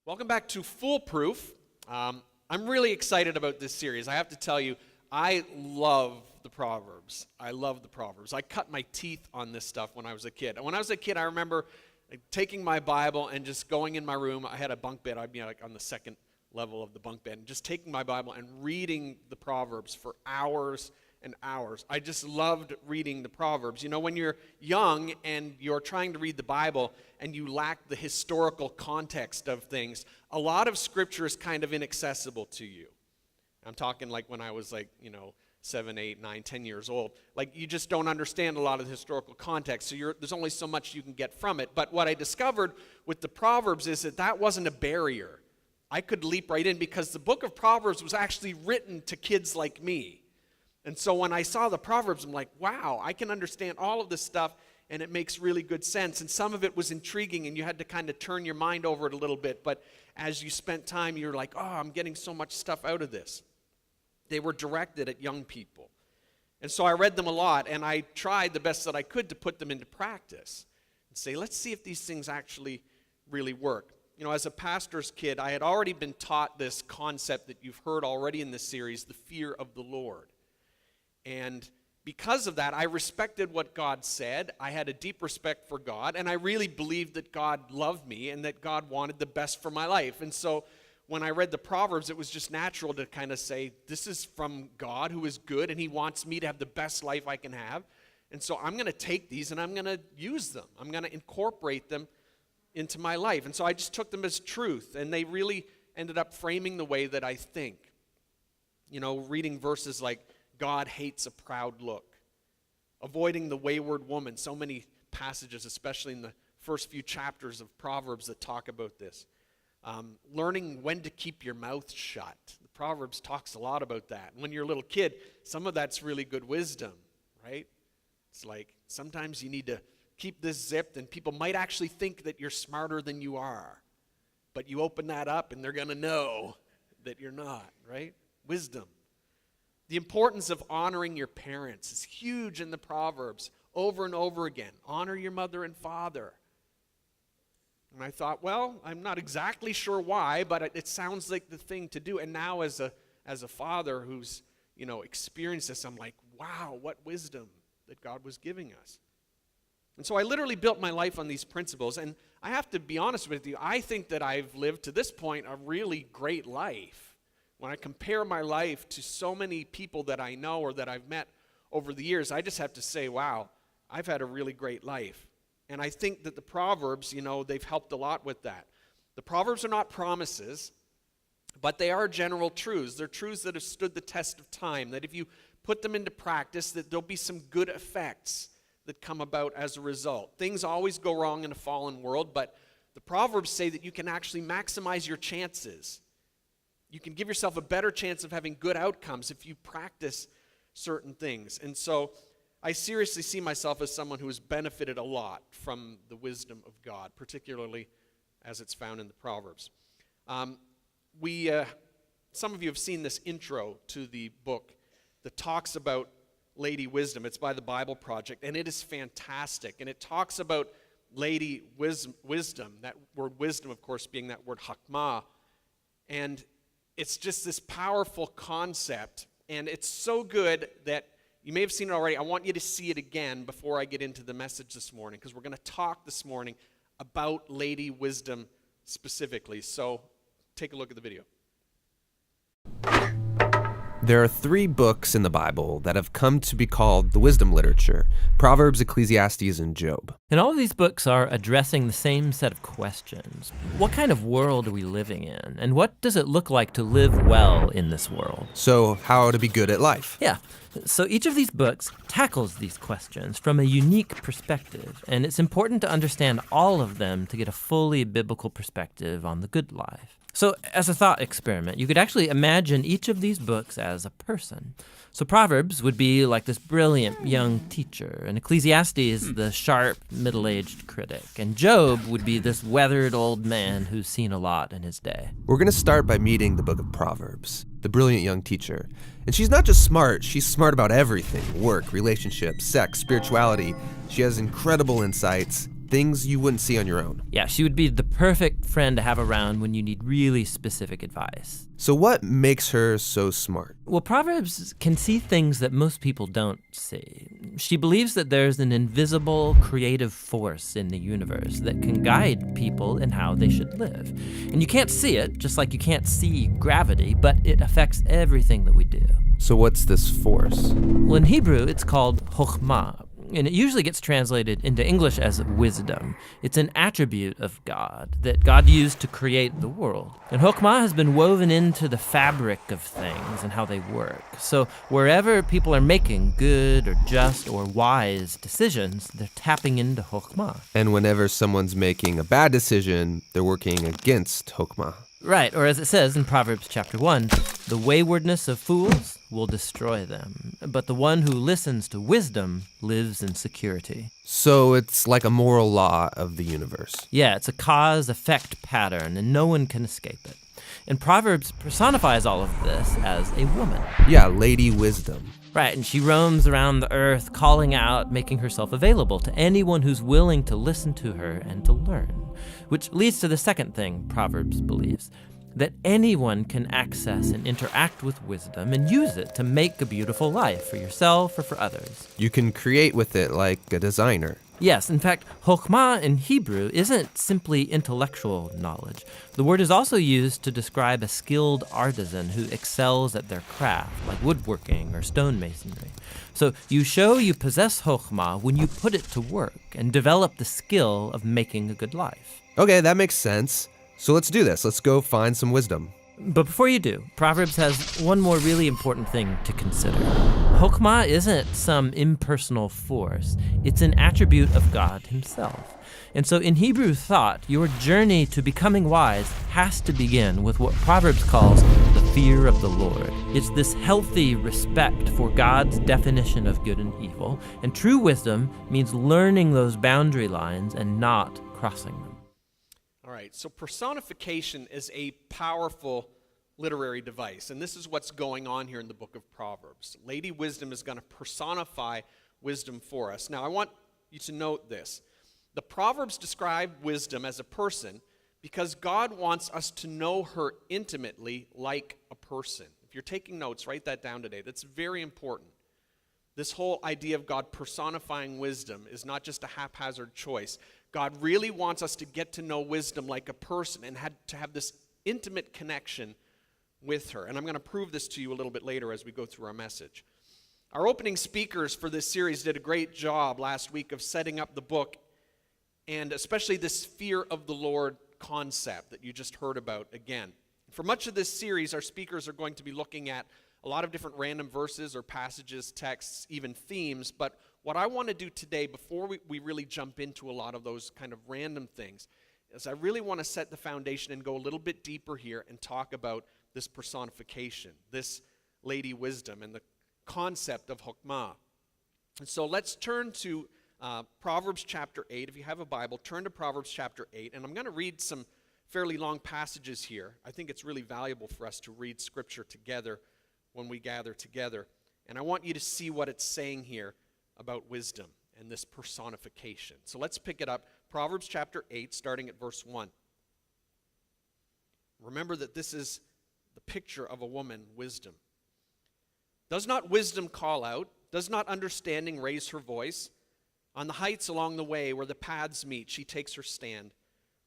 Welcome back to Foolproof. I'm really excited about this series. I have to tell you, I love the Proverbs. I love the Proverbs. I cut my teeth on this stuff when I was a kid. And when I was a kid, I remember taking my Bible and just going in my room. I had a bunk bed. I'd be like on the second level of the bunk bed, and just taking my Bible and reading the Proverbs for hours and hours. I just loved reading the Proverbs. You know, when you're young and you're trying to read the Bible and you lack the historical context of things, a lot of scripture is kind of inaccessible to you. I'm talking like when I was 7, 8, 9, 10 years old. Like, you just don't understand a lot of the historical context, so there's only so much you can get from it. But what I discovered with the Proverbs is that wasn't a barrier. I could leap right in because the book of Proverbs was actually written to kids like me. And so when I saw the Proverbs, I'm like, wow, I can understand all of this stuff, and it makes really good sense. And some of it was intriguing, and you had to kind of turn your mind over it a little bit. But as you spent time, you're like, oh, I'm getting so much stuff out of this. They were directed at young people. And so I read them a lot, and I tried the best that I could to put them into practice and say, let's see if these things actually really work. You know, as a pastor's kid, I had already been taught this concept that you've heard already in this series, the fear of the Lord. And because of that, I respected what God said. I had a deep respect for God, and I really believed that God loved me and that God wanted the best for my life. And so when I read the Proverbs, it was just natural to kind of say, this is from God who is good, and he wants me to have the best life I can have. And so I'm going to take these and I'm going to use them. I'm going to incorporate them into my life. And so I just took them as truth, and they really ended up framing the way that I think. You know, reading verses like, God hates a proud look. Avoiding the wayward woman. So many passages, especially in the first few chapters of Proverbs, that talk about this. Learning when to keep your mouth shut. The Proverbs talks a lot about that. When you're a little kid, some of that's really good wisdom, right? It's like sometimes you need to keep this zipped, and people might actually think that you're smarter than you are. But you open that up, and they're going to know that you're not, right? Wisdom. The importance of honoring your parents is huge in the Proverbs, over and over again. Honor your mother and father. And I thought, well, I'm not exactly sure why, but it sounds like the thing to do. And now as a father who's, experienced this, I'm like, wow, what wisdom that God was giving us. And so I literally built my life on these principles. And I have to be honest with you, I think that I've lived to this point a really great life. When I compare my life to so many people that I know or that I've met over the years, I just have to say, wow, I've had a really great life. And I think that the Proverbs, they've helped a lot with that. The Proverbs are not promises, but they are general truths. They're truths that have stood the test of time, that if you put them into practice, that there'll be some good effects that come about as a result. Things always go wrong in a fallen world, but the Proverbs say that you can actually maximize your chances. You can give yourself a better chance of having good outcomes if you practice certain things. And so I seriously see myself as someone who has benefited a lot from the wisdom of God, particularly as it's found in the Proverbs. Some of you have seen this intro to the book that talks about Lady Wisdom. It's by the Bible Project, and it is fantastic. And it talks about Lady Wisdom, that word wisdom, of course, being that word hakmah. And it's just this powerful concept, and it's so good that you may have seen it already. I want you to see it again before I get into the message this morning, because we're going to talk this morning about Lady Wisdom specifically. So take a look at the video. There are 3 books in the Bible that have come to be called the wisdom literature: Proverbs, Ecclesiastes, and Job. And all of these books are addressing the same set of questions. What kind of world are we living in? And what does it look like to live well in this world? So, how to be good at life. Yeah. So each of these books tackles these questions from a unique perspective, and it's important to understand all of them to get a fully biblical perspective on the good life. So as a thought experiment, you could actually imagine each of these books as a person. So Proverbs would be like this brilliant young teacher, and Ecclesiastes the sharp middle-aged critic, and Job would be this weathered old man who's seen a lot in his day. We're going to start by meeting the book of Proverbs, the brilliant young teacher. And she's not just smart, she's smart about everything: work, relationships, sex, spirituality. She has incredible insights, things you wouldn't see on your own. Yeah, she would be the perfect friend to have around when you need really specific advice. So what makes her so smart? Well, Proverbs can see things that most people don't see. She believes that there's an invisible creative force in the universe that can guide people in how they should live. And you can't see it, just like you can't see gravity, but it affects everything that we do. So what's this force? Well, in Hebrew, it's called chokhmah, and it usually gets translated into English as wisdom. It's an attribute of God that God used to create the world. And chokhmah has been woven into the fabric of things and how they work. So wherever people are making good or just or wise decisions, they're tapping into chokhmah. And whenever someone's making a bad decision, they're working against Hokmah. Right, or as it says in Proverbs chapter 1, the waywardness of fools will destroy them, but the one who listens to wisdom lives in security. So it's like a moral law of the universe. Yeah, it's a cause-effect pattern, and no one can escape it. And Proverbs personifies all of this as a woman. Yeah, Lady Wisdom. Right, and she roams around the earth, calling out, making herself available to anyone who's willing to listen to her and to learn. Which leads to the second thing Proverbs believes, that anyone can access and interact with wisdom and use it to make a beautiful life for yourself or for others. You can create with it like a designer. Yes, in fact, chokhmah in Hebrew isn't simply intellectual knowledge. The word is also used to describe a skilled artisan who excels at their craft, like woodworking or stonemasonry. So you show you possess chokhmah when you put it to work and develop the skill of making a good life. Okay, that makes sense. So let's do this. Let's go find some wisdom. But before you do, Proverbs has one more really important thing to consider. Chokhmah isn't some impersonal force. It's an attribute of God himself. And so in Hebrew thought, your journey to becoming wise has to begin with what Proverbs calls the fear of the Lord. It's this healthy respect for God's definition of good and evil. And true wisdom means learning those boundary lines and not crossing them. All right, so personification is a powerful literary device, and this is what's going on here in the book of Proverbs. Lady Wisdom is going to personify wisdom for us. Now, I want you to note this. The Proverbs describe wisdom as a person because God wants us to know her intimately like a person. If you're taking notes, write that down today. That's very important. This whole idea of God personifying wisdom is not just a haphazard choice. God really wants us to get to know wisdom like a person and to have this intimate connection with her. And I'm going to prove this to you a little bit later as we go through our message. Our opening speakers for this series did a great job last week of setting up the book, and especially this fear of the Lord concept that you just heard about again. For much of this series, our speakers are going to be looking at a lot of different random verses or passages, texts, even themes. But what I want to do today, before we really jump into a lot of those kind of random things, is I really want to set the foundation and go a little bit deeper here and talk about this personification, this Lady Wisdom, and the concept of chokhmah. And so let's turn to Proverbs chapter 8. If you have a Bible, turn to Proverbs chapter 8. And I'm going to read some fairly long passages here. I think it's really valuable for us to read Scripture together when we gather together. And I want you to see what it's saying here about wisdom and this personification. So let's pick it up. Proverbs chapter 8, starting at verse 1. Remember that this is the picture of a woman, wisdom. Does not wisdom call out? Does not understanding raise her voice? On the heights along the way where the paths meet, she takes her stand.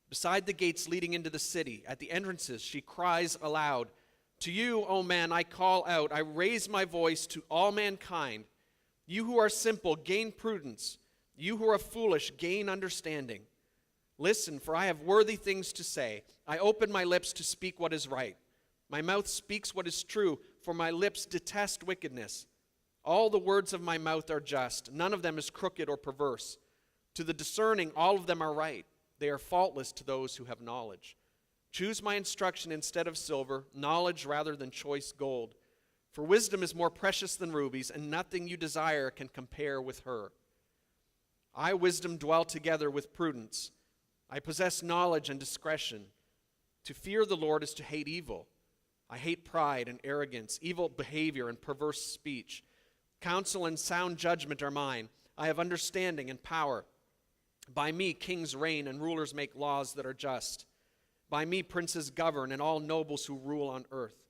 Beside the gates leading into the city, at the entrances, she cries aloud. To you, O man, I call out. I raise my voice to all mankind. You who are simple, gain prudence. You who are foolish, gain understanding. Listen, for I have worthy things to say. I open my lips to speak what is right. My mouth speaks what is true, for my lips detest wickedness. All the words of my mouth are just. None of them is crooked or perverse. To the discerning, all of them are right. They are faultless to those who have knowledge. Choose my instruction instead of silver, knowledge rather than choice gold. For wisdom is more precious than rubies, and nothing you desire can compare with her. I, wisdom, dwell together with prudence. I possess knowledge and discretion. To fear the Lord is to hate evil. I hate pride and arrogance, evil behavior and perverse speech. Counsel and sound judgment are mine. I have understanding and power. By me kings reign and rulers make laws that are just. By me princes govern and all nobles who rule on earth.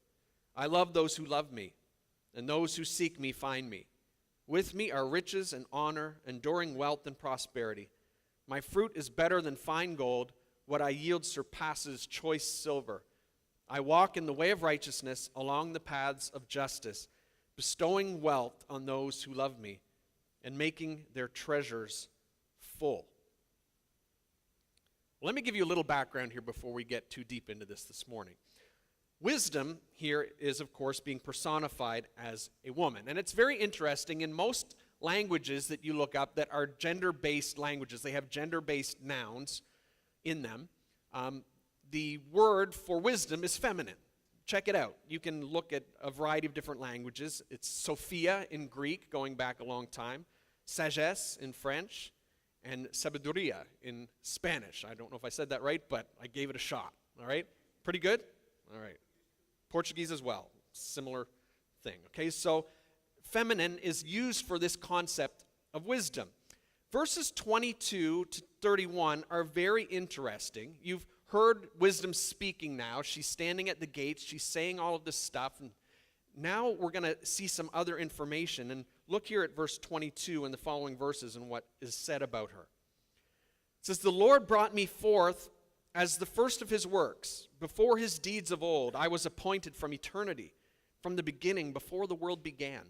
I love those who love me, and those who seek me find me. With me are riches and honor, enduring wealth and prosperity. My fruit is better than fine gold. What I yield surpasses choice silver. I walk in the way of righteousness along the paths of justice, bestowing wealth on those who love me and making their treasures full. Let me give you a little background here before we get too deep into this morning. Wisdom here is, of course, being personified as a woman. And it's very interesting. In most languages that you look up that are gender-based languages, they have gender-based nouns in them. The word for wisdom is feminine. Check it out. You can look at a variety of different languages. It's Sophia in Greek, going back a long time, sagesse in French, and sabiduría in Spanish. I don't know if I said that right, but I gave it a shot. All right? Pretty good? All right. Portuguese as well. Similar thing. Okay, so feminine is used for this concept of wisdom. Verses 22 to 31 are very interesting. You've heard wisdom speaking now. She's standing at the gates. She's saying all of this stuff. And now we're going to see some other information. And look here at verse 22 and the following verses and what is said about her. It says, "The Lord brought me forth as the first of his works, before his deeds of old. I was appointed from eternity, from the beginning, before the world began.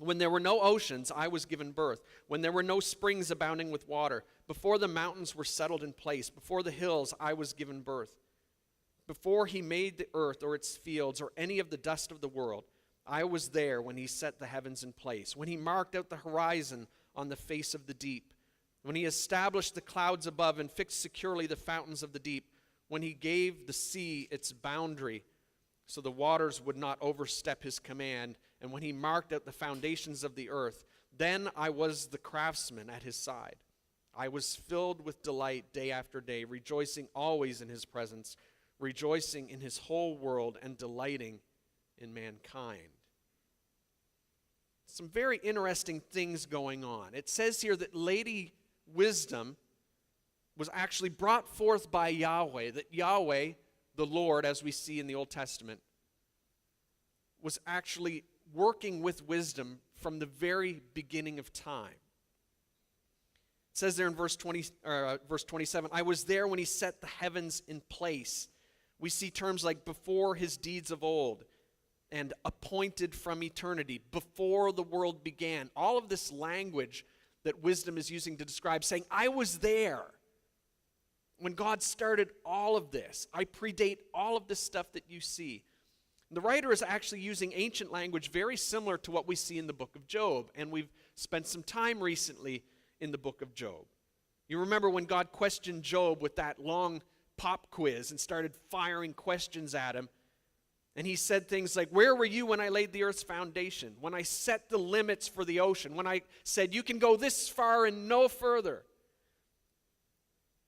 When there were no oceans, I was given birth. When there were no springs abounding with water, before the mountains were settled in place, before the hills, I was given birth. Before he made the earth or its fields or any of the dust of the world, I was there when he set the heavens in place, when he marked out the horizon on the face of the deep, when he established the clouds above and fixed securely the fountains of the deep, when he gave the sea its boundary so the waters would not overstep his command, and when he marked out the foundations of the earth, then I was the craftsman at his side. I was filled with delight day after day, rejoicing always in his presence, rejoicing in his whole world and delighting in mankind." Some very interesting things going on. It says here that Lady Wisdom was actually brought forth by Yahweh, that Yahweh, the Lord, as we see in the Old Testament, was actually working with wisdom from the very beginning of time. It says there in verse 27, I was there when he set the heavens in place. We see terms like before his deeds of old and appointed from eternity, before the world began. All of this language that wisdom is using to describe, saying, I was there when God started all of this. I predate all of this stuff that you see. The writer is actually using ancient language very similar to what we see in the book of Job, and we've spent some time recently in the book of Job. You remember when God questioned Job with that long pop quiz and started firing questions at him, and he said things like, where were you when I laid the earth's foundation, when I set the limits for the ocean, when I said you can go this far and no further?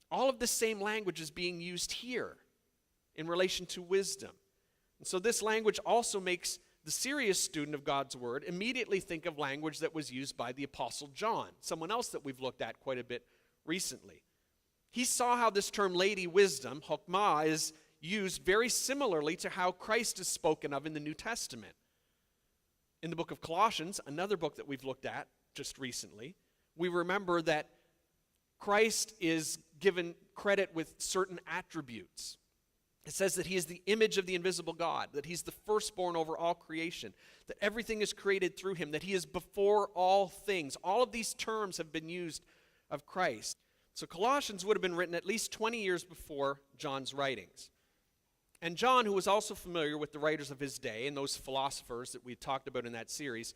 All of the same language is being used here in relation to wisdom. And so this language also makes the serious student of God's word immediately think of language that was used by the Apostle John, someone else that we've looked at quite a bit recently. He saw how this term Lady Wisdom, Chokmah, is used very similarly to how Christ is spoken of in the New Testament. In the book of Colossians, another book that we've looked at just recently, we remember that Christ is given credit with certain attributes. It says that he is the image of the invisible God, that he's the firstborn over all creation, that everything is created through him, that he is before all things. All of these terms have been used of Christ. So Colossians would have been written at least 20 years before John's writings. And John, who was also familiar with the writers of his day and those philosophers that we talked about in that series,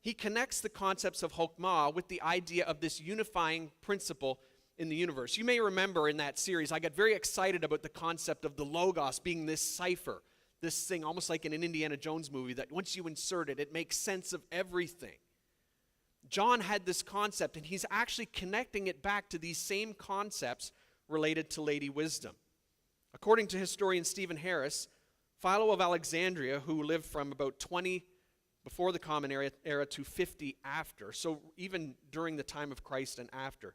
he connects the concepts of Chokmah with the idea of this unifying principle in the universe. You may remember in that series, I got very excited about the concept of the Logos being this cipher, this thing almost like in an Indiana Jones movie that once you insert it, it makes sense of everything. John had this concept, and he's actually connecting it back to these same concepts related to Lady Wisdom. According to historian Stephen Harris, Philo of Alexandria, who lived from about 20 before the Common Era to 50 after, so even during the time of Christ and after,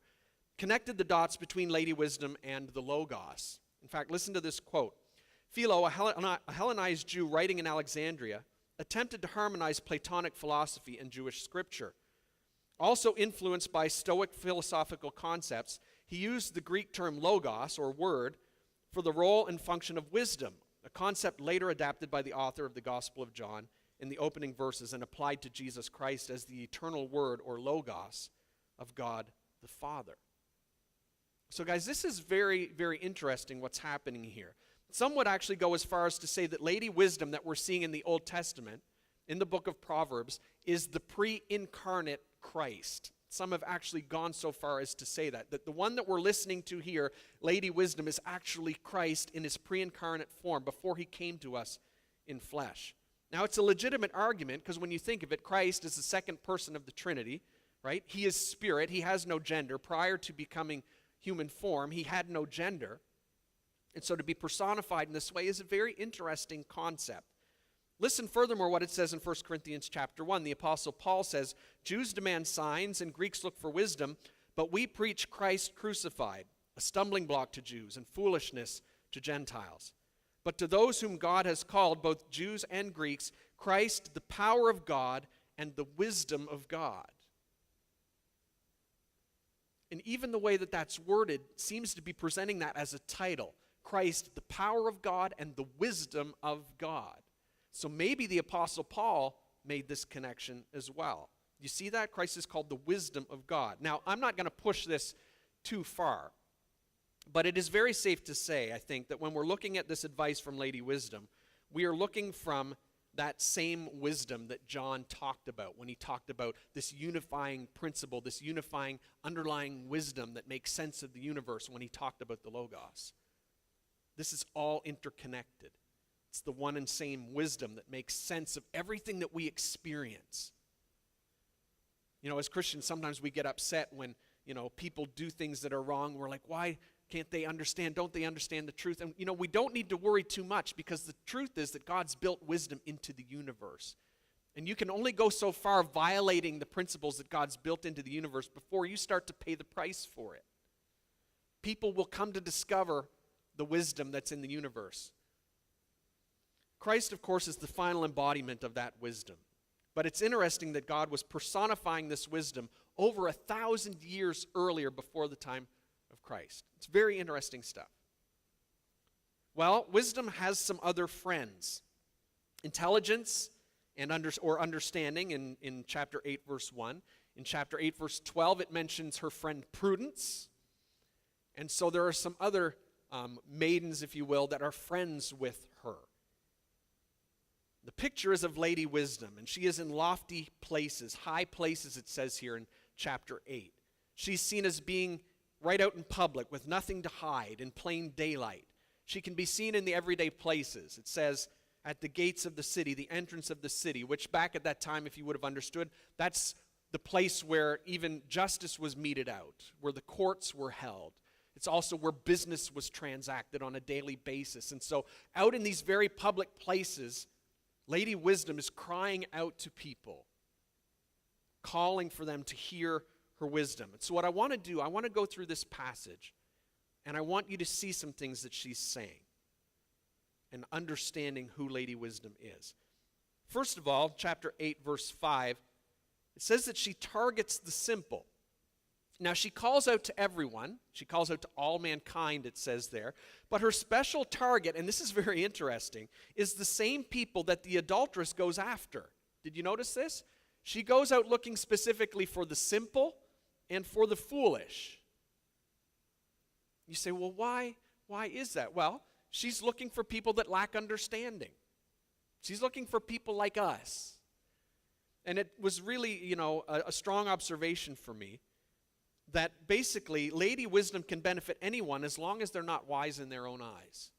connected the dots between Lady Wisdom and the Logos. In fact, listen to this quote. Philo, a Hellenized Jew writing in Alexandria, attempted to harmonize Platonic philosophy and Jewish scripture. Also influenced by Stoic philosophical concepts, he used the Greek term logos, or word, for the role and function of wisdom, a concept later adapted by the author of the Gospel of John in the opening verses and applied to Jesus Christ as the eternal word, or logos, of God the Father. So guys, this is very, very interesting what's happening here. Some would actually go as far as to say that Lady Wisdom that we're seeing in the Old Testament, in the book of Proverbs, is the pre-incarnate Christ. Some have actually gone so far as to say that the one that we're listening to here, Lady Wisdom, is actually Christ in his pre-incarnate form before he came to us in flesh. Now, it's a legitimate argument because when you think of it, Christ is the second person of the Trinity, right? He is spirit. He has no gender. Prior to becoming human form, he had no gender. And so to be personified in this way is a very interesting concept. Listen furthermore what it says in 1 Corinthians chapter 1. The Apostle Paul says, Jews demand signs and Greeks look for wisdom, but we preach Christ crucified, a stumbling block to Jews and foolishness to Gentiles. But to those whom God has called, both Jews and Greeks, Christ, the power of God and the wisdom of God. And even the way that that's worded seems to be presenting that as a title. Christ, the power of God and the wisdom of God. So maybe the Apostle Paul made this connection as well. You see that? Christ is called the wisdom of God. Now, I'm not going to push this too far, but it is very safe to say, I think, that when we're looking at this advice from Lady Wisdom, we are looking from that same wisdom that John talked about when he talked about this unifying principle, this unifying underlying wisdom that makes sense of the universe when he talked about the Logos. This is all interconnected. It's the one and same wisdom that makes sense of everything that we experience. You know, as Christians, sometimes we get upset when, people do things that are wrong. We're like, why can't they understand? Don't they understand the truth? And, we don't need to worry too much because the truth is that God's built wisdom into the universe. And you can only go so far violating the principles that God's built into the universe before you start to pay the price for it. People will come to discover the wisdom that's in the universe. Christ, of course, is the final embodiment of that wisdom. But it's interesting that God was personifying this wisdom over 1,000 years earlier before the time of Christ. It's very interesting stuff. Well, wisdom has some other friends. Intelligence and understanding in chapter 8, verse 1. In chapter 8, verse 12, it mentions her friend Prudence. And so there are some other maidens, if you will, that are friends with her. The picture is of Lady Wisdom, and she is in lofty places, high places, it says here in chapter 8. She's seen as being right out in public with nothing to hide in plain daylight. She can be seen in the everyday places. It says at the gates of the city, the entrance of the city, which back at that time, if you would have understood, that's the place where even justice was meted out, where the courts were held. It's also where business was transacted on a daily basis. And so out in these very public places, Lady Wisdom is crying out to people, calling for them to hear her wisdom. And so what I want to do, I want to go through this passage, and I want you to see some things that she's saying and understanding who Lady Wisdom is. First of all, chapter 8, verse 5, it says that she targets the simple. Now, she calls out to everyone. She calls out to all mankind, it says there. But her special target, and this is very interesting, is the same people that the adulteress goes after. Did you notice this? She goes out looking specifically for the simple and for the foolish. You say, well, why is that? Well, she's looking for people that lack understanding. She's looking for people like us. And it was really, a strong observation for me that basically Lady Wisdom can benefit anyone as long as they're not wise in their own eyes.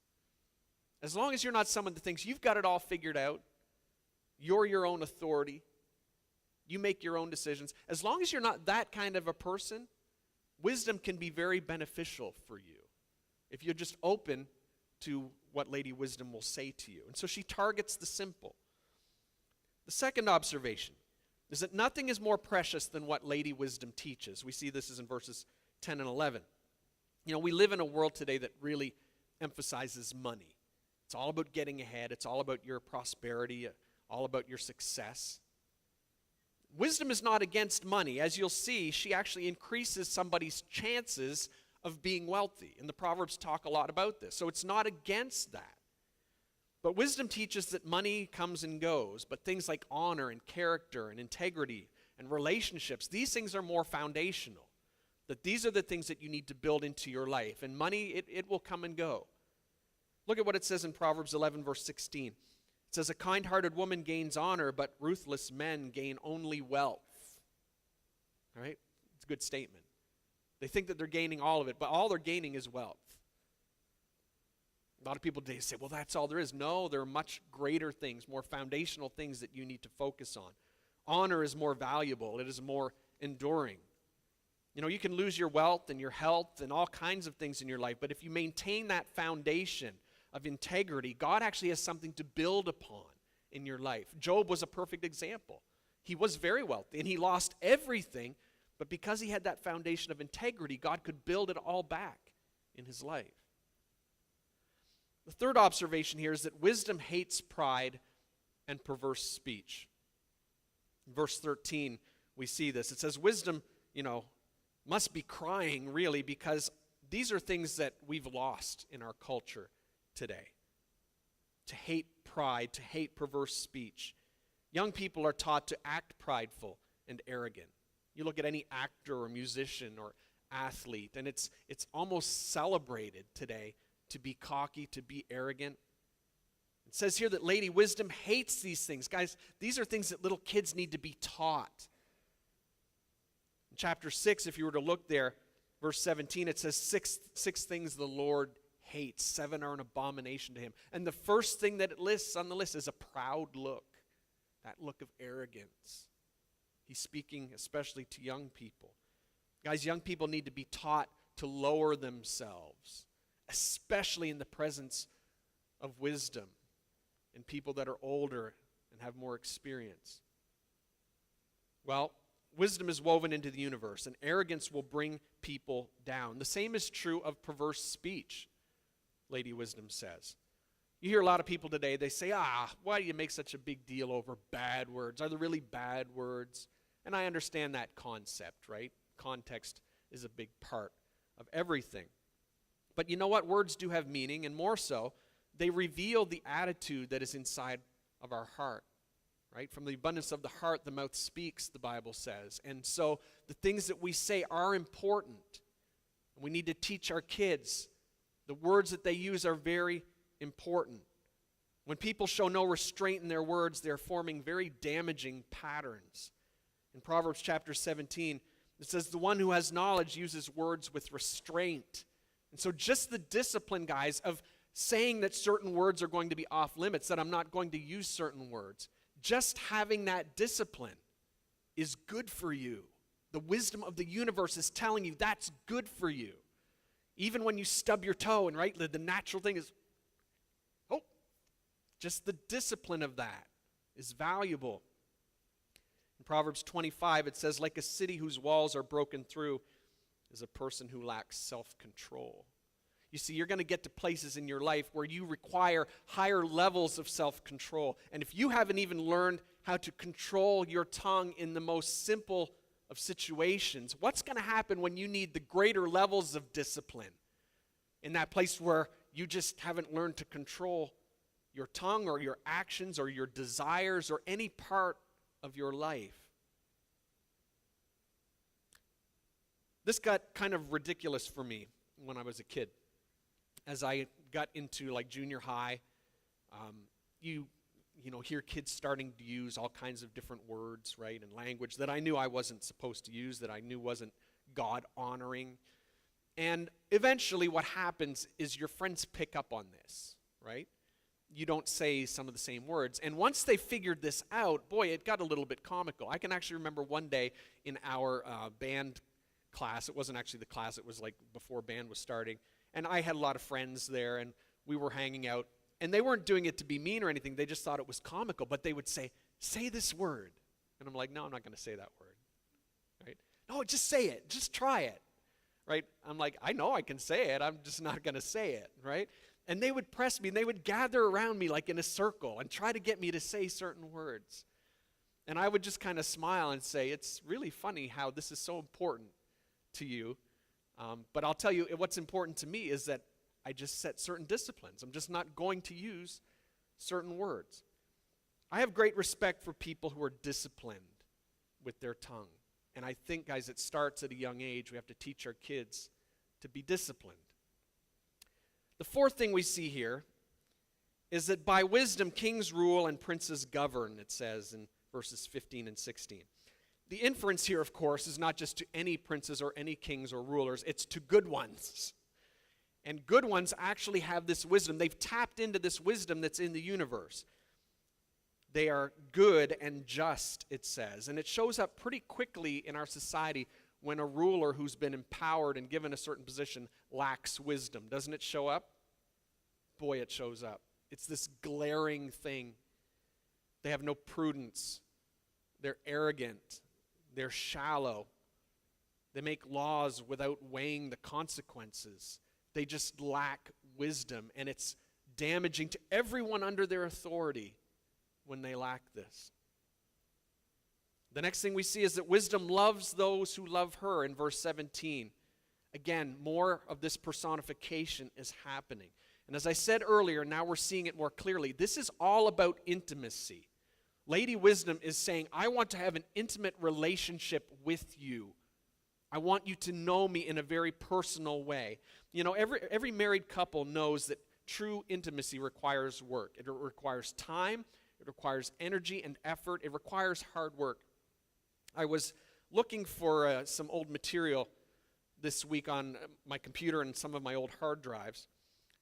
As long as you're not someone that thinks you've got it all figured out, you're your own authority, you make your own decisions. As long as you're not that kind of a person, wisdom can be very beneficial for you if you're just open to what Lady Wisdom will say to you. And so she targets the simple. The second observation is that nothing is more precious than what Lady Wisdom teaches. We see this is in verses 10 and 11. We live in a world today that really emphasizes money. It's all about getting ahead. It's all about your prosperity, all about your success. Wisdom is not against money. As you'll see, she actually increases somebody's chances of being wealthy. And the Proverbs talk a lot about this. So it's not against that. But wisdom teaches that money comes and goes, but things like honor and character and integrity and relationships, these things are more foundational. That these are the things that you need to build into your life. And money, it will come and go. Look at what it says in Proverbs 11, verse 16. It says, a kind-hearted woman gains honor, but ruthless men gain only wealth. All right? It's a good statement. They think that they're gaining all of it, but all they're gaining is wealth. A lot of people today say, well, that's all there is. No, there are much greater things, more foundational things that you need to focus on. Honor is more valuable. It is more enduring. You can lose your wealth and your health and all kinds of things in your life, but if you maintain that foundation of integrity, God actually has something to build upon in your life. Job was a perfect example. He was very wealthy, and he lost everything, but because he had that foundation of integrity, God could build it all back in his life. The third observation here is that wisdom hates pride and perverse speech. In verse 13, we see this. It says, wisdom, must be crying, really, because these are things that we've lost in our culture today. To hate pride, to hate perverse speech. Young people are taught to act prideful and arrogant. You look at any actor or musician or athlete, and it's almost celebrated today to be cocky, to be arrogant. It says here that Lady Wisdom hates these things. Guys, these are things that little kids need to be taught. In chapter 6, if you were to look there, verse 17, it says six things the Lord hates. 7 are an abomination to him. And the first thing that it lists on the list is a proud look, that look of arrogance. He's speaking especially to young people. Guys, young people need to be taught to lower themselves, especially in the presence of wisdom and people that are older and have more experience. Well, wisdom is woven into the universe, and arrogance will bring people down. The same is true of perverse speech, Lady Wisdom says. You hear a lot of people today, they say, why do you make such a big deal over bad words? Are there really bad words? And I understand that concept, right? Context is a big part of everything. But you know what? Words do have meaning, and more so, they reveal the attitude that is inside of our heart. Right? From the abundance of the heart, the mouth speaks, the Bible says. And so the things that we say are important. We need to teach our kids. The words that they use are very important. When people show no restraint in their words, they're forming very damaging patterns. In Proverbs chapter 17, it says, the one who has knowledge uses words with restraint. And so just the discipline, guys, of saying that certain words are going to be off limits, that I'm not going to use certain words, just having that discipline is good for you. The wisdom of the universe is telling you that's good for you. Even when you stub your toe, and right, the natural thing is, just the discipline of that is valuable. In Proverbs 25, it says, like a city whose walls are broken through is a person who lacks self-control. You see, you're going to get to places in your life where you require higher levels of self-control. And if you haven't even learned how to control your tongue in the most simple of situations, what's going to happen when you need the greater levels of discipline? In that place where you just haven't learned to control your tongue or your actions or your desires or any part of your life. This got kind of ridiculous for me when I was a kid. As I got into like junior high, you hear kids starting to use all kinds of different words, right, and language that I knew I wasn't supposed to use, that I knew wasn't God-honoring. And eventually what happens is your friends pick up on this, right? You don't say some of the same words. And once they figured this out, boy, it got a little bit comical. I can actually remember one day in our band class, it wasn't actually the class, it was like before band was starting, and I had a lot of friends there, and we were hanging out, and they weren't doing it to be mean or anything, they just thought it was comical, but they would say this word. And I'm like, no, I'm not going to say that word. Right? No, just say it. Just try it. right? I'm like, I know I can say it. I'm just not going to say it, right? And they would press me, and they would gather around me like in a circle and try to get me to say certain words. And I would just kind of smile and say, it's really funny how this is so important to you. But I'll tell you, what's important to me is that I just set certain disciplines. I'm just not going to use certain words. I have great respect for people who are disciplined with their tongue. And I think, guys, it starts at a young age. We have to teach our kids to be disciplined. The fourth thing we see here is that by wisdom, kings rule and princes govern, it says in verses 15 and 16. The inference here, of course, is not just to any princes or any kings or rulers. It's to good ones. And good ones actually have this wisdom. They've tapped into this wisdom that's in the universe. They are good and just, it says. And it shows up pretty quickly in our society when a ruler who's been empowered and given a certain position lacks wisdom. Doesn't it show up? Boy, it shows up. It's this glaring thing. They have no prudence. They're arrogant. They're shallow. They make laws without weighing the consequences. They just lack wisdom, and it's damaging to everyone under their authority when they lack this. The next thing we see is that wisdom loves those who love her in verse 17. Again, more of this personification is happening. And as I said earlier, now we're seeing it more clearly. This is all about intimacy. Lady Wisdom is saying, I want to have an intimate relationship with you. I want you to know me in a very personal way. You know, every married couple knows that true intimacy requires work. It requires time. It requires energy and effort. It requires hard work. I was looking for some old material this week on my computer and some of my old hard drives.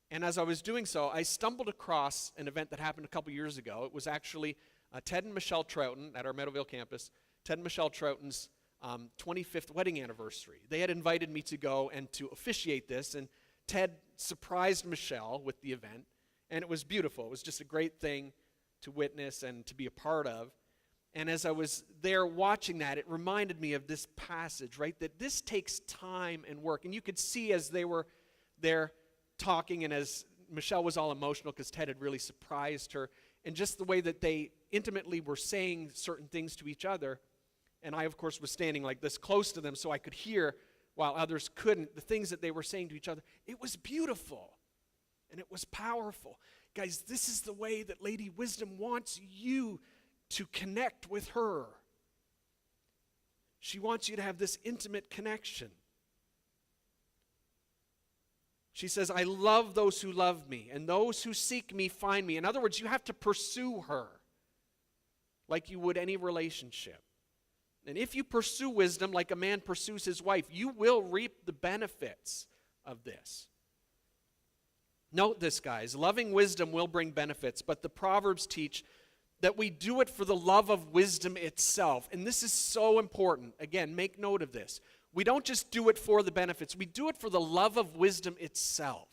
And as I was doing so, I stumbled across an event that happened a couple years ago. It was actually Ted and Michelle Troughton at our Meadowvale campus, Ted and Michelle Troughton's 25th wedding anniversary. They had invited me to go and to officiate this, and Ted surprised Michelle with the event, and it was beautiful. It was just a great thing to witness and to be a part of. And as I was there watching that, it reminded me of this passage, right? That this takes time and work. And you could see as they were there talking and as Michelle was all emotional because Ted had really surprised her, and just the way that they intimately were saying certain things to each other. And I, of course, was standing like this close to them so I could hear while others couldn't the things that they were saying to each other. It was beautiful and it was powerful. Guys, this is the way that Lady Wisdom wants you to connect with her. She wants you to have this intimate connection. She says, I love those who love me, and those who seek me find me. In other words, you have to pursue her like you would any relationship. And if you pursue wisdom like a man pursues his wife, you will reap the benefits of this. Note this, guys. Loving wisdom will bring benefits, but the Proverbs teach that we do it for the love of wisdom itself. And this is so important. Again, make note of this. We don't just do it for the benefits. We do it for the love of wisdom itself.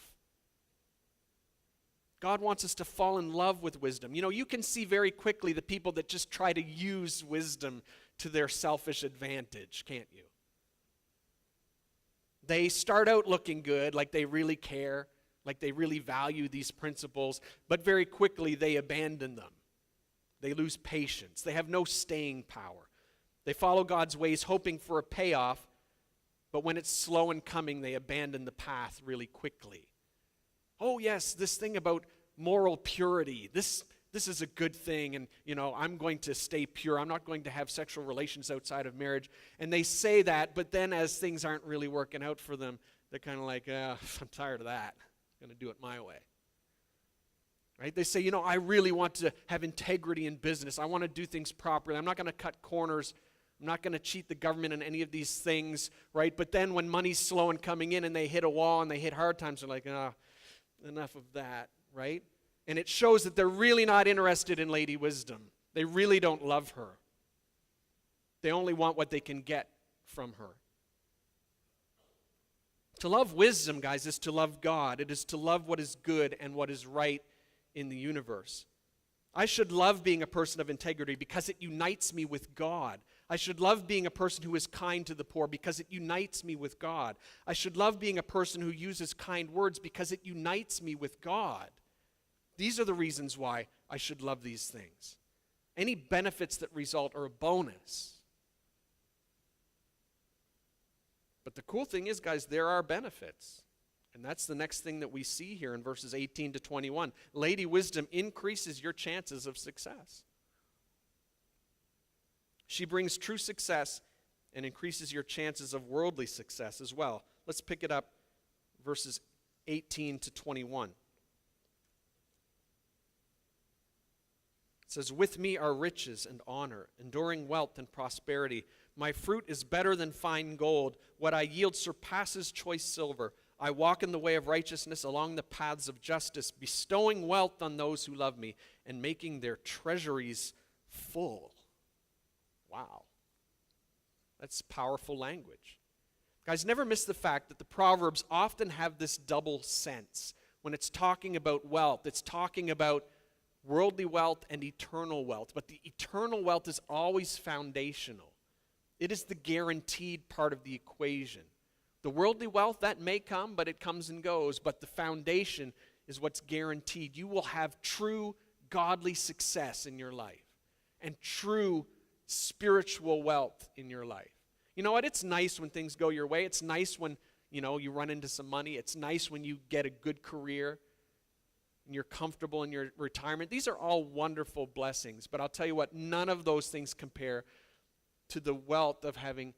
God wants us to fall in love with wisdom. You know, you can see very quickly the people that just try to use wisdom to their selfish advantage, can't you? They start out looking good, like they really care, like they really value these principles, but very quickly they abandon them. They lose patience. They have no staying power. They follow God's ways hoping for a payoff, but when it's slow in coming, they abandon the path really quickly. Oh yes, this thing about moral purity, this is a good thing, and I'm going to stay pure. I'm not going to have sexual relations outside of marriage. And they say that, but then as things aren't really working out for them, they're kind of like, I'm tired of that. I'm going to do it my way. Right? They say, I really want to have integrity in business. I want to do things properly. I'm not going to cut corners. I'm not going to cheat the government in any of these things, right? But then when money's slow and coming in and they hit a wall and they hit hard times, they're like, enough of that, right? And it shows that they're really not interested in Lady Wisdom. They really don't love her. They only want what they can get from her. To love wisdom, guys, is to love God. It is to love what is good and what is right in the universe. I should love being a person of integrity because it unites me with God. I should love being a person who is kind to the poor because it unites me with God. I should love being a person who uses kind words because it unites me with God. These are the reasons why I should love these things. Any benefits that result are a bonus. But the cool thing is, guys, there are benefits. And that's the next thing that we see here in verses 18 to 21. Lady wisdom increases your chances of success. She brings true success and increases your chances of worldly success as well. Let's pick it up, verses 18 to 21. It says, with me are riches and honor, enduring wealth and prosperity. My fruit is better than fine gold. What I yield surpasses choice silver. I walk in the way of righteousness along the paths of justice, bestowing wealth on those who love me and making their treasuries full. Wow. That's powerful language. Guys, never miss the fact that the Proverbs often have this double sense. When it's talking about wealth, it's talking about worldly wealth and eternal wealth. But the eternal wealth is always foundational. It is the guaranteed part of the equation. The worldly wealth, that may come, but it comes and goes. But the foundation is what's guaranteed. You will have true godly success in your life and true spiritual wealth in your life. You know what? It's nice when things go your way. It's nice when, you run into some money. It's nice when you get a good career and you're comfortable in your retirement. These are all wonderful blessings. But I'll tell you what, none of those things compare to the wealth of having,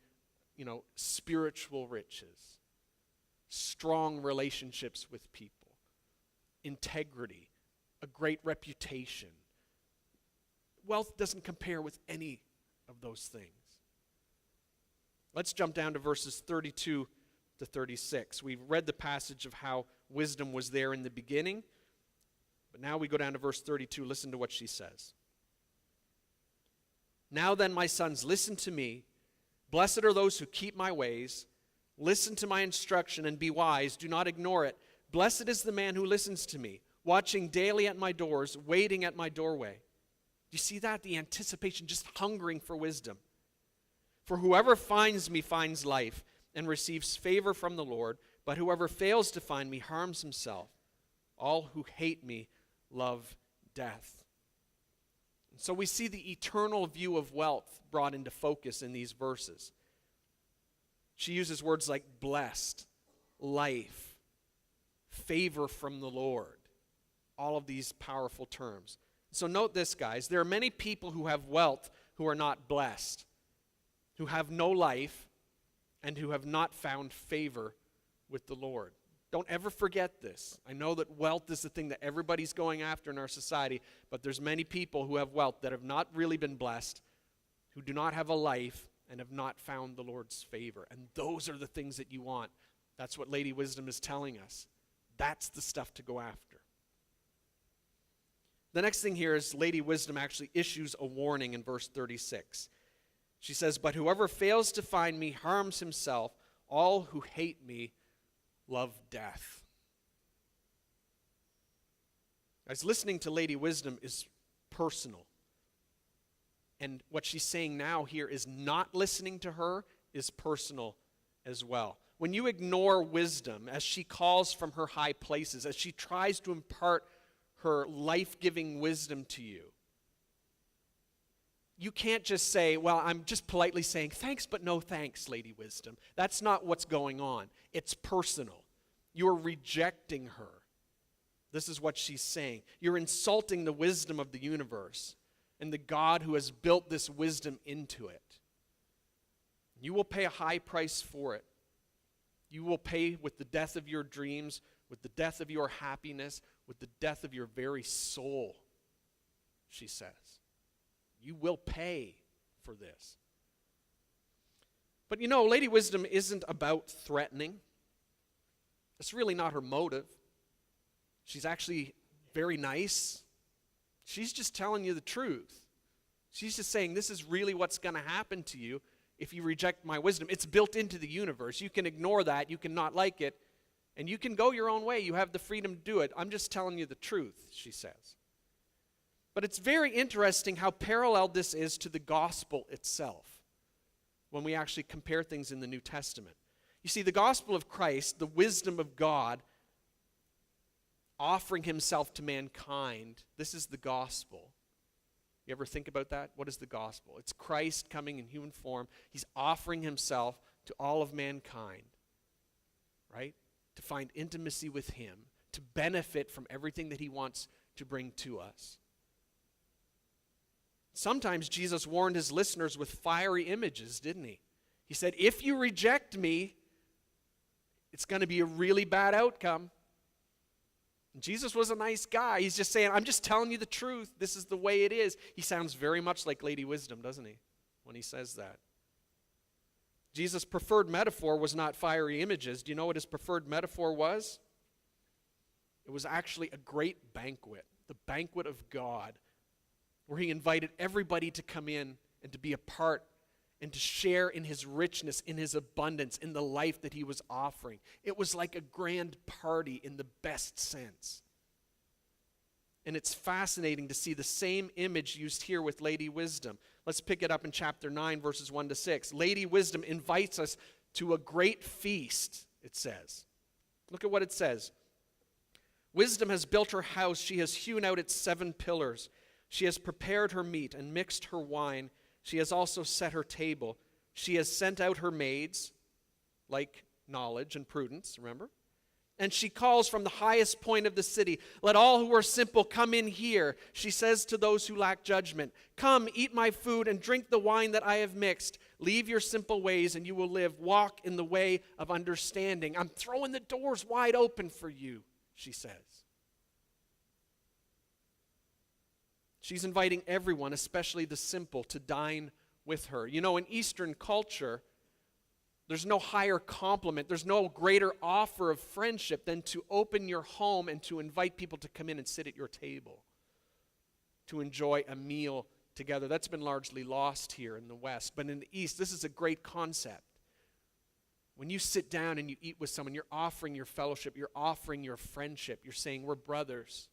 spiritual riches, strong relationships with people, integrity, a great reputation. Wealth doesn't compare with any of those things. Let's jump down to verses 32 to 36. We've read the passage of how wisdom was there in the beginning, but now we go down to verse 32. Listen to what she says. Now then, my sons, listen to me. Blessed are those who keep my ways. Listen to my instruction and be wise. Do not ignore it. Blessed is the man who listens to me, watching daily at my doors, waiting at my doorway. Do you see that? The anticipation, just hungering for wisdom. For whoever finds me finds life and receives favor from the Lord, but whoever fails to find me harms himself. All who hate me love death. And so we see the eternal view of wealth brought into focus in these verses. She uses words like blessed, life, favor from the Lord. All of these powerful terms. So note this, guys. There are many people who have wealth who are not blessed, who have no life, and who have not found favor with the Lord. Don't ever forget this. I know that wealth is the thing that everybody's going after in our society, but there's many people who have wealth that have not really been blessed, who do not have a life, and have not found the Lord's favor. And those are the things that you want. That's what Lady Wisdom is telling us. That's the stuff to go after. The next thing here is Lady Wisdom actually issues a warning in verse 36. She says, but whoever fails to find me harms himself. All who hate me love death. Guys, listening to Lady Wisdom is personal. And what she's saying now here is not listening to her is personal as well. When you ignore wisdom, as she calls from her high places, as she tries to impart her life-giving wisdom to you, you can't just say, well, I'm just politely saying, thanks, but no thanks, Lady Wisdom. That's not what's going on. It's personal. You're rejecting her. This is what she's saying. You're insulting the wisdom of the universe and the God who has built this wisdom into it. You will pay a high price for it. You will pay with the death of your dreams, with the death of your happiness, with the death of your very soul, she says. You will pay for this. But Lady Wisdom isn't about threatening. It's really not her motive. She's actually very nice. She's just telling you the truth. She's just saying this is really what's going to happen to you if you reject my wisdom. It's built into the universe. You can ignore that. You can not like it. And you can go your own way. You have the freedom to do it. I'm just telling you the truth, she says. But it's very interesting how parallel this is to the gospel itself. when we actually compare things in the New Testament. You see, the gospel of Christ, the wisdom of God, offering himself to mankind, this is the gospel. You ever think about that? What is the gospel? It's Christ coming in human form. He's offering himself to all of mankind, right? To find intimacy with him, to benefit from everything that he wants to bring to us. Sometimes Jesus warned his listeners with fiery images, didn't he? He said, if you reject me, it's going to be a really bad outcome. And Jesus was a nice guy. He's just saying, I'm just telling you the truth. This is the way it is. He sounds very much like Lady Wisdom, doesn't he, when he says that? Jesus' preferred metaphor was not fiery images. Do you know what his preferred metaphor was? It was actually a great banquet, the banquet of God, where he invited everybody to come in and to be a part and to share in his richness, in his abundance, in the life that he was offering. It was like a grand party in the best sense. And it's fascinating to see the same image used here with Lady Wisdom. Let's pick it up in chapter 9, verses 1 to 6. Lady Wisdom invites us to a great feast, it says. Look at what it says. Wisdom has built her house. She has hewn out its 7 pillars. She has prepared her meat and mixed her wine. She has also set her table. She has sent out her maids, like knowledge and prudence, remember? And she calls from the highest point of the city, let all who are simple come in here. She says to those who lack judgment, come, eat my food and drink the wine that I have mixed. Leave your simple ways and you will live. Walk in the way of understanding. I'm throwing the doors wide open for you, she says. She's inviting everyone, especially the simple, to dine with her. You know, in Eastern culture, there's no higher compliment, there's no greater offer of friendship than to open your home and to invite people to come in and sit at your table, to enjoy a meal together. That's been largely lost here in the West. But in the East, this is a great concept. When you sit down and you eat with someone, you're offering your fellowship, you're offering your friendship, you're saying, we're brothers.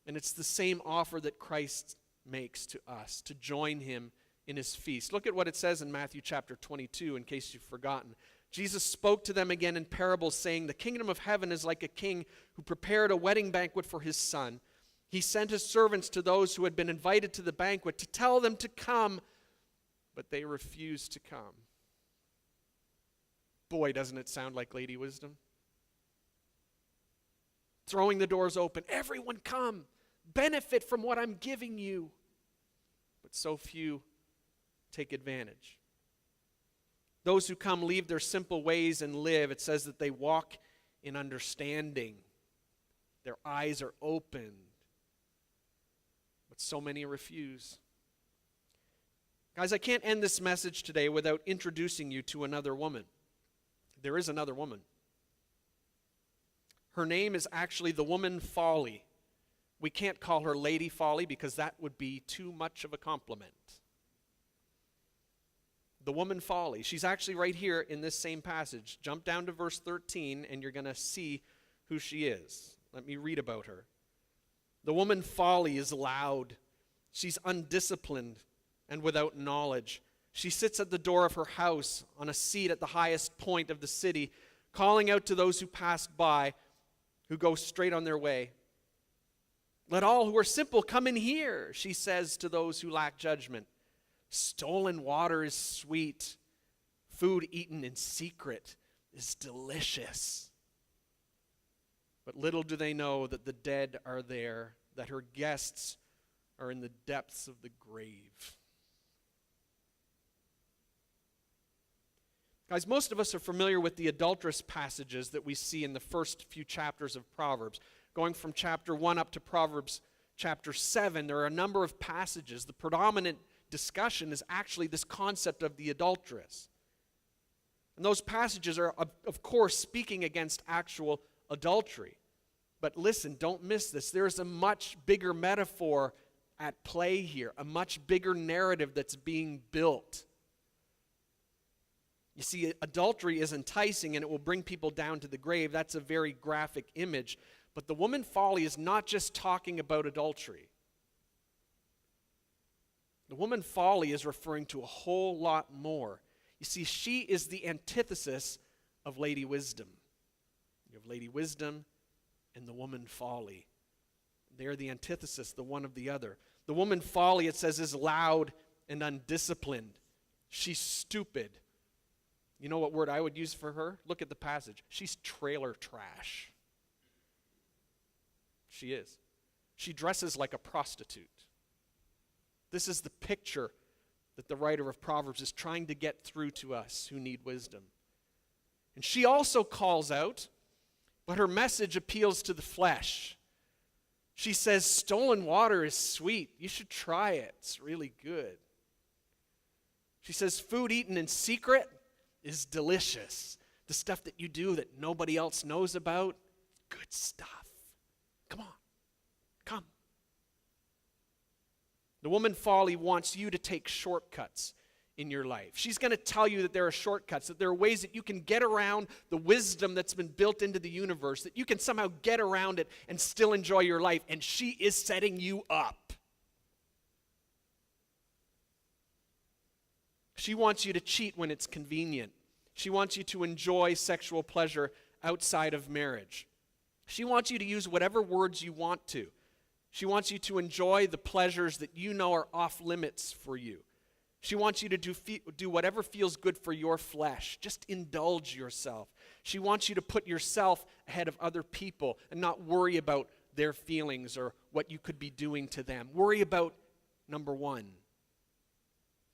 And it's the same offer that Christ makes to us, to join him in his feast. Look at what it says in Matthew chapter 22, in case you've forgotten. Jesus spoke to them again in parables, saying, the kingdom of heaven is like a king who prepared a wedding banquet for his son. He sent his servants to those who had been invited to the banquet to tell them to come, but they refused to come. Boy, doesn't it sound like Lady Wisdom? Throwing the doors open. Everyone come. Benefit from what I'm giving you. But so few take advantage. Those who come leave their simple ways and live. It says that they walk in understanding. Their eyes are opened. But so many refuse. Guys, I can't end this message today without introducing you to another woman. There is another woman. Her name is actually the woman Folly. We can't call her Lady Folly because that would be too much of a compliment. The woman Folly. She's actually right here in this same passage. Jump down to verse 13 and you're going to see who she is. Let me read about her. The woman Folly is loud. She's undisciplined and without knowledge. She sits at the door of her house on a seat at the highest point of the city, calling out to those who pass by, who go straight on their way. Let all who are simple come in here, she says to those who lack judgment. Stolen water is sweet. Food eaten in secret is delicious. But little do they know that the dead are there, that her guests are in the depths of the grave. Guys, most of us are familiar with the adulterous passages that we see in the first few chapters of Proverbs. Going from chapter 1 up to Proverbs chapter 7, there are a number of passages. The predominant discussion is actually this concept of the adulteress. And those passages are, of course, speaking against actual adultery. But listen, don't miss this. There is a much bigger metaphor at play here, a much bigger narrative that's being built. You see, adultery is enticing and it will bring people down to the grave. That's a very graphic image. But the woman Folly is not just talking about adultery. The woman folly is referring to a whole lot more. You see, she is the antithesis of Lady Wisdom. You have Lady Wisdom and the woman folly. They are the antithesis, the one of the other. The woman folly, it says, is loud and undisciplined. She's stupid. You know what word I would use for her? Look at the passage. She's trailer trash. She is. She dresses like a prostitute. This is the picture that the writer of Proverbs is trying to get through to us who need wisdom. And she also calls out, but her message appeals to the flesh. She says, stolen water is sweet. You should try it. It's really good. She says, food eaten in secret is delicious. The stuff that you do that nobody else knows about, good stuff. Come on. Come. The woman folly wants you to take shortcuts in your life. She's going to tell you that there are shortcuts, that there are ways that you can get around the wisdom that's been built into the universe, that you can somehow get around it and still enjoy your life, and she is setting you up. She wants you to cheat when it's convenient. She wants you to enjoy sexual pleasure outside of marriage. She wants you to use whatever words you want to. She wants you to enjoy the pleasures that you know are off limits for you. She wants you to do whatever feels good for your flesh. Just indulge yourself. She wants you to put yourself ahead of other people and not worry about their feelings or what you could be doing to them. Worry about number one.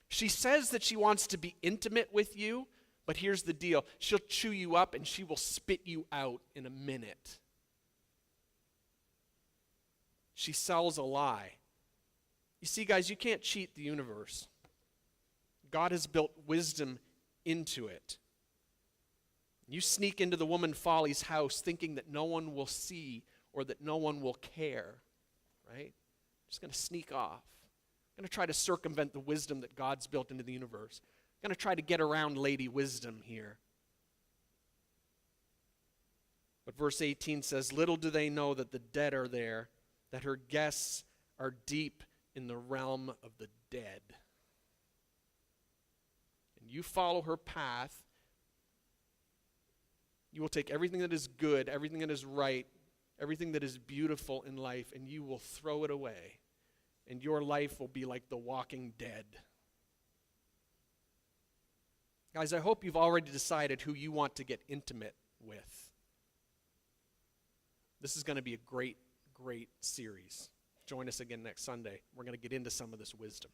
She says that she wants to be intimate with you, but here's the deal. She'll chew you up and she will spit you out in a minute. She sells a lie. You see, guys, you can't cheat the universe. God has built wisdom into it. You sneak into the woman folly's house thinking that no one will see or that no one will care, right? Just going to sneak off. Going to try to circumvent the wisdom that God's built into the universe. Going to try to get around Lady Wisdom here. But verse 18 says, little do they know that the dead are there, that her guests are deep in the realm of the dead. And you follow her path, you will take everything that is good, everything that is right, everything that is beautiful in life, and you will throw it away. And your life will be like the walking dead. Guys, I hope you've already decided who you want to get intimate with. This is going to be a great series. Join us again next Sunday. We're going to get into some of this wisdom.